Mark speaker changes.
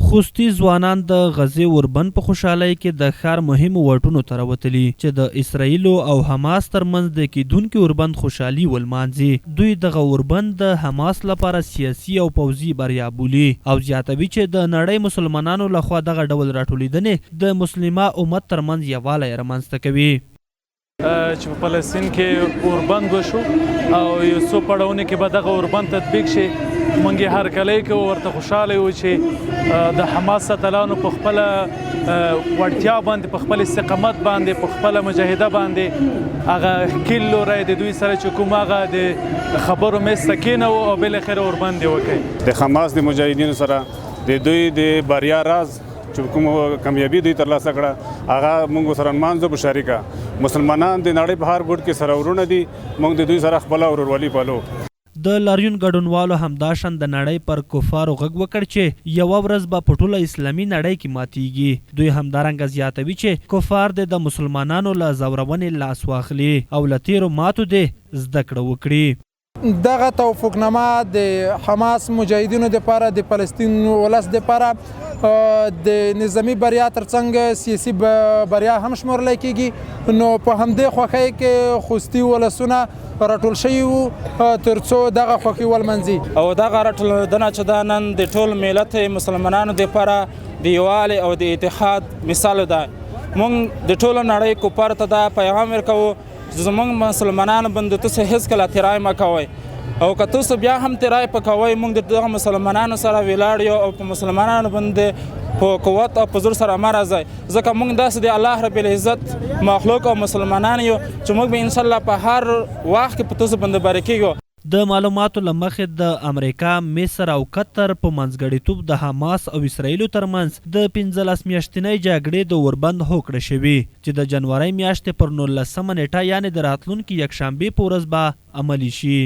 Speaker 1: خوستي ځوانان د غزې اوربند په خوشحالۍ کې د ښار مهمو واټونو ته راوتلي چې د اسرائیلو او حماس ترمنځ د کیدونکي اوربند خوشحالي ولمانځي. دوی دغه اوربند د حماس لپاره سیاسي او پوځي بریا بولي او زیاتوي چې د نړۍ مسلمانانو لخوا دغه ډول راټولیدنې د مسلمه امت ترمنځ یووالی رامنځته کوي.
Speaker 2: چې په فلسطین کې اوربند وشو او یو څو پړاوونه کې به دغه اوربند تطبیق شي، موږ یې هرکلی کې ورته خوشحاله یو چې د حماس ساتلانو په خپله وړتیا باندې، په خپل استقامت باندې، په خپله مجاهده باندې هغه کیل لوری د دوی سره چې کوم هغه د خبرو میز ته کېنوو او بالاخره اوربند یې وکړي.
Speaker 3: د حماس د مجاهدینو سره د دوی د بریا راز چې کوم کامیابي دوی ترلاسه کړه هغه موږ سره نمانځو په شریکه. مسلمانان د نړۍ په هر ګوټ کې سره ورونه دي، موږ د دوی سره خپله ورورولي پالو.
Speaker 1: د لاریون ګډونوالو همداشان د نړۍ پر کفارو غږ وکړ چې یوه ورځ به په ټوله اسلامي نړۍ کې ماتیږي. دوی همدارنګه زیاتوي چې کفار د مسلمانانو له زورونې لاس واخلي او له تیرو ماتو دې زده کړه وکړي.
Speaker 4: دغه توافقنامه د حماس مجاهدینو دپاره، د فلسطین ولس دپاره د نظامی بریا ترڅنګ سیاسي بریا هم شمورلی کیږي. نو په همدې خوښۍ کې خوستي ولسونه راټول شوي وو تر څو دغه خوښي ولمنځي.
Speaker 5: او دغه راټولېدنه چې دا نن د ټول ملت مسلمانانو دپاره د یووالي او د اتحاد مثال ده. موږ د ټولو نړۍ کفارو ته دا پیغام ورکوو چې زموږ مسلمانانو باندې تاسو هېڅکله تېری مه کوئ، او که تاسو بیا هم تېری په کوئ، موږ د دغه مسلمانانو سره ولاړ یو او په مسلمانانو باندې په قوت او په زور سره مه راځئ، ځکه موږ داسې د الله رب العزت مخلوق او مسلمانان یو چې موږ به انشاءالله په هر وخت کې په تاسو باندې بری کېږو.
Speaker 1: د معلوماتو له مخې د امریکا، مصر او قطر په منځګړیتوب د حماس او اسرائیلو ترمنځ د 15 میاشتنۍ جګړې د اوربند هوکړه شوي چې د جنورۍ میاشتې پر 19 نیټه یعنې د راتلونکي یکشنبې په ورځ به عملي شي.